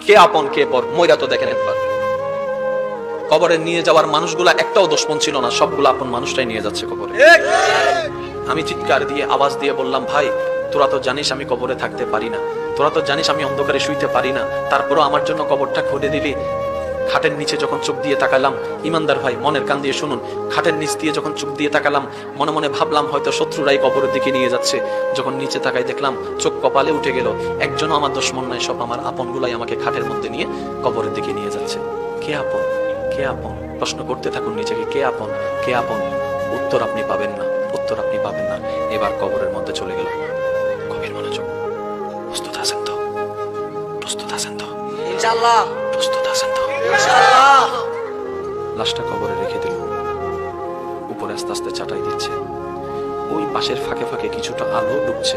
কে আপন কে পর মইরা তো দেখেন একবার। কবরে নিয়ে যাওয়ার মানুষগুলা একটাও দুশমন ছিল না, সবগুলো আপন মানুষটাই নিয়ে যাচ্ছে কবরে। আমি চিৎকার দিয়ে আওয়াজ দিয়ে বললাম, ভাই তোরা তো জানিস আমি কবরে থাকতে পারি না, তোরা তো জানিস আমি অন্ধকারে শুইতে পারি না, তারপরও আমার জন্য কবরটা খুঁড়ে দিলি। খাটের নিচে যখন চোখ দিয়ে তাকালাম, ইমানদার ভাই মনের কান দিয়ে শুনুন, খাটের নিচ দিয়ে যখন চোখ দিয়ে তাকালাম, মনে মনে ভাবলাম হয়তো শত্রুরাই কবরের দিকে নিয়ে যাচ্ছে। যখন নিচে তাকাই দেখলাম চোখ কপালে উঠে গেল, একজনও আমার দুশমন নাই, সব আমার আপনগুলাই আমাকে খাটের মধ্যে নিয়ে কবরের দিকে নিয়ে যাচ্ছে। কে আপন কে আপন? প্রশ্ন করতে থাকুন নিজেকে, কে আপন কে আপন? উত্তর আপনি পাবেন না, উত্তর আপনি পাবেন না। এবার কবরের মধ্যে চলে গেল। গভীর মনোযোগ। প্রস্তুত আছেন তো? প্রস্তুত আছেন তো? ইনশাআল্লাহ। প্রস্তুত আছেন তো? ইনশাআল্লাহ। লাশটা কবরে রেখে দিল। উপরে আস্তে আস্তে চাটাই দিচ্ছে। ওই পাশের ফাঁকে ফাঁকে কিছুটা আলো ঢুকছে।